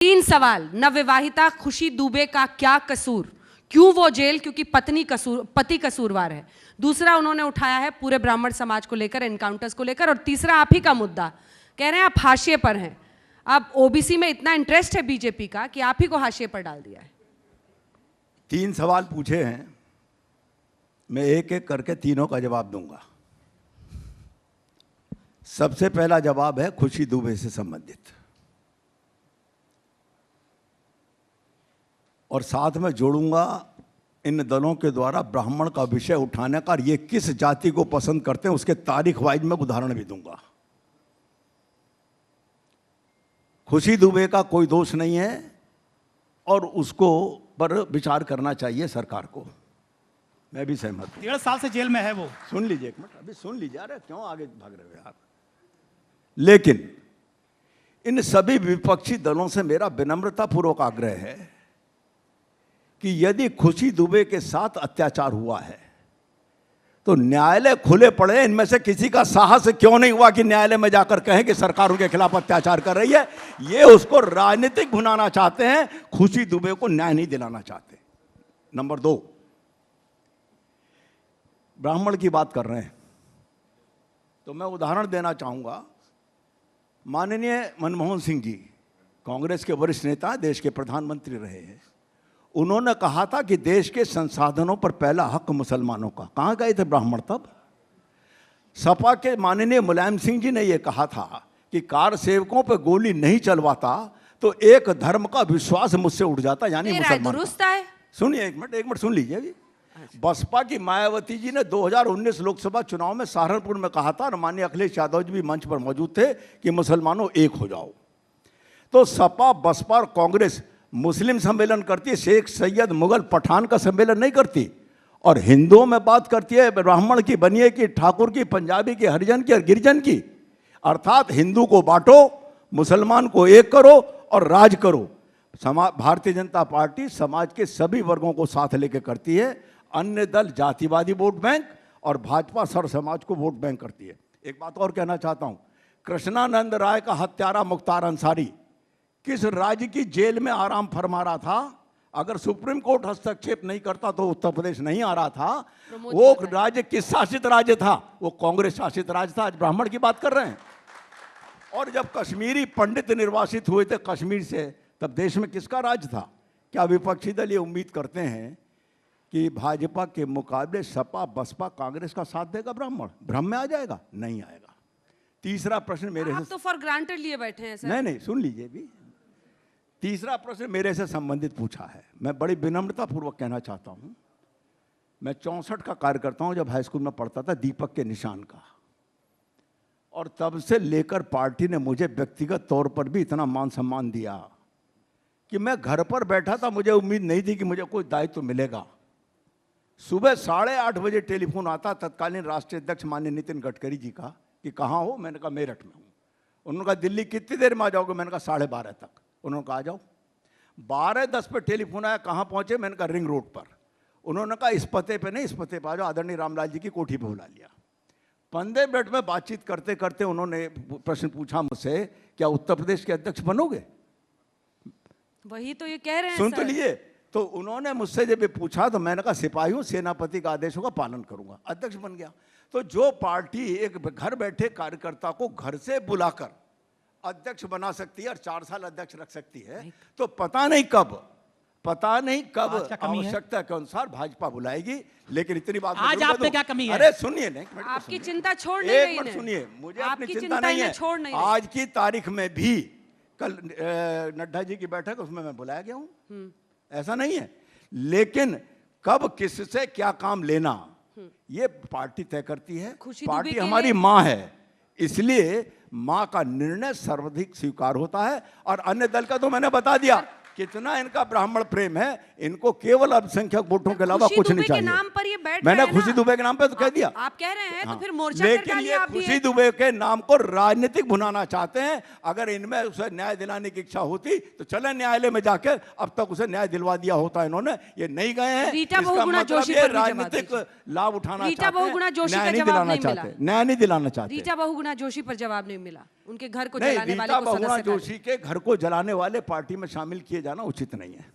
तीन सवाल। नवविवाहिता खुशी दुबे का क्या कसूर, क्यों वो जेल, क्योंकि पति कसूरवार है। दूसरा उन्होंने उठाया है पूरे ब्राह्मण समाज को लेकर, एनकाउंटर्स को लेकर। और तीसरा आप ही का मुद्दा, कह रहे हैं आप हाशिए पर हैं। अब ओबीसी में इतना इंटरेस्ट है बीजेपी का कि आप ही को हाशिए पर डाल दिया है। तीन सवाल पूछे हैं, मैं एक एक करके तीनों का जवाब दूंगा। सबसे पहला जवाब है खुशी दुबे से संबंधित, और साथ में जोड़ूंगा इन दलों के द्वारा ब्राह्मण का विषय उठाने का, ये किस जाति को पसंद करते हैं उसके तारीख वाइज में उदाहरण भी दूंगा। खुशी दुबे का कोई दोष नहीं है और उसको पर विचार करना चाहिए सरकार को, मैं भी सहमत हूं। 1.5 साल से जेल में है वो। सुन लीजिए एक मिनट, अभी सुन लीजिए। अरे क्यों आगे भाग रहे हो यार। लेकिन इन सभी विपक्षी दलों से मेरा विनम्रतापूर्वक आग्रह है कि यदि खुशी दुबे के साथ अत्याचार हुआ है तो न्यायालय खुले पड़े। इनमें से किसी का साहस क्यों नहीं हुआ कि न्यायालय में जाकर कहें कि सरकार उनके खिलाफ अत्याचार कर रही है। ये उसको राजनीतिक भुनाना चाहते हैं, खुशी दुबे को न्याय नहीं दिलाना चाहते। नंबर 2, ब्राह्मण की बात कर रहे हैं तो मैं उदाहरण देना चाहूंगा। माननीय मनमोहन सिंह जी कांग्रेस के वरिष्ठ नेता, देश के प्रधानमंत्री रहे हैं। उन्होंने कहा था कि देश के संसाधनों पर पहला हक मुसलमानों का। कहां गए थे ब्राह्मण तब? सपा के माननीय मुलायम सिंह जी ने यह कहा था कि कार सेवकों पर गोली नहीं चलवाता तो एक धर्म का विश्वास मुझसे उठ जाता, यानी मुसलमान। सुनिए एक मिनट सुन लीजिए अभी। बसपा की मायावती जी ने 2019 लोकसभा चुनाव में सहारनपुर में कहा था, और माननीय अखिलेश यादव जी भी मंच पर मौजूद थे, कि मुसलमानों एक हो जाओ। तो सपा, बसपा और कांग्रेस मुस्लिम सम्मेलन करती है, शेख सैयद मुगल पठान का सम्मेलन नहीं करती। और हिंदुओं में बात करती है ब्राह्मण की, बनिए की, ठाकुर की, पंजाबी की, हरिजन की और गिरिजन की। अर्थात हिंदू को बांटो, मुसलमान को एक करो और राज करो। भारतीय जनता पार्टी समाज के सभी वर्गों को साथ लेकर करती है। अन्य दल जातिवादी वोट बैंक और भाजपा सर्व समाज को वोट बैंक करती है। एक बात और कहना चाहता हूं, कृष्णानंद राय का हत्यारा मुख्तार अंसारी किस राज्य की जेल में आराम फरमा रहा था? अगर सुप्रीम कोर्ट हस्तक्षेप नहीं करता तो उत्तर प्रदेश नहीं आ रहा था। वो राज्य किस शासित राज्य था? वो कांग्रेस शासित राज्य था। आज ब्राह्मण की बात कर रहे हैं। और जब कश्मीरी पंडित निर्वासित हुए थे कश्मीर से, तब देश में किसका राज था? क्या विपक्षी दल ये उम्मीद करते हैं कि भाजपा के मुकाबले सपा, बसपा, कांग्रेस का साथ देगा ब्राह्मण? भ्रम में आ जाएगा? नहीं आएगा। तीसरा प्रश्न मेरे से, तो फॉर ग्रांटेड लिए बैठे हैं सर। नहीं सुन लीजिए भी। तीसरा प्रश्न मेरे से संबंधित पूछा है। मैं बड़ी विनम्रतापूर्वक कहना चाहता हूं, मैं 64 का कार्य करता हूं, जब हाई स्कूल में पढ़ता था, दीपक के निशान का। और तब से लेकर पार्टी ने मुझे व्यक्तिगत तौर पर भी इतना मान सम्मान दिया कि मैं घर पर बैठा था, मुझे उम्मीद नहीं थी कि मुझे कोई दायित्व मिलेगा। सुबह 8:30 बजे टेलीफोन आता तत्कालीन राष्ट्रीय अध्यक्ष माननीय नितिन गडकरी जी का कि कहाँ हो? मैंने कहा मेरठ में हूँ। उन्होंने कहा दिल्ली कितनी देर में आ जाओगे? मैंने कहा 12:30 तक। उन्होंने कहा आ जाओ। 12:10 पे टेलीफोन आया, कहाँ पहुँचे? मैंने कहा रिंग रोड पर। उन्होंने कहा इस पते पे नहीं, इस पते पे आ जाओ, आदरणीय रामलाल जी की कोठी पे बुला लिया। 15 मिनट में बातचीत करते करते उन्होंने प्रश्न पूछा मुझसे, क्या उत्तर प्रदेश के अध्यक्ष बनोगे? वही तो ये कह रहे हैं। सुन तो लिए। तो उन्होंने मुझसे जब ये पूछा तो मैंने कहा सिपाही हूं, सेनापति का आदेशों का पालन करूंगा। अध्यक्ष बन गया। तो जो पार्टी एक घर बैठे कार्यकर्ता को घर से बुलाकर अध्यक्ष बना सकती है और 4 साल अध्यक्ष रख सकती है, तो पता नहीं कब आवश्यकता के अनुसार भाजपा बुलाएगी। लेकिन इतनी बात आज आप में क्या कमी है? अरे सुनिए नहीं, आपकी चिंता छोड़ नहीं रही है। सुनिए, मुझे अपनी आपकी चिंता नहीं है। छोड़ नहीं। आज की तारीख में भी कल नड्डा जी की बैठक, उसमें मैं बुलाया गया हूं, ऐसा नहीं है। लेकिन कब किससे क्या काम लेना ये पार्टी तय करती है। पार्टी हमारी मां है, इसलिए मां का निर्णय सर्वाधिक स्वीकार होता है। और अन्य दल का तो मैंने बता दिया कितना इनका ब्राह्मण प्रेम है। इनको केवल अल्पसंख्यक वोटों के अलावा कुछ नहीं चाहिए। नाम पर ये बैठ मैंने खुशी दुबे के नाम पे तो कह दिया। आप कह रहे हैं। हाँ। तो फिर मोर्चा लेकिन ये खुशी दुबे के नाम को राजनीतिक भुनाना चाहते हैं। अगर इनमें उसे न्याय दिलाने की इच्छा होती तो चले न्यायालय में जाके अब तक उसे न्याय दिलवा दिया होता। इन्होंने ये नहीं गए हैं। रीटा बहुगुणा जोशी पर राजनीतिक लाभ उठाना चाहते हैं, रीटा बहुगुणा जोशी का न्याय नहीं जवाब दिलाना नहीं मिला। चाहते, न्याय नहीं दिलाना चाहते। रीटा बहुगुणा जोशी पर जवाब नहीं मिला। उनके घर को नहीं, जलाने वाले रीता को बहुगुणा सदस्य जोशी के घर को जलाने वाले पार्टी में शामिल किए जाना उचित नहीं है।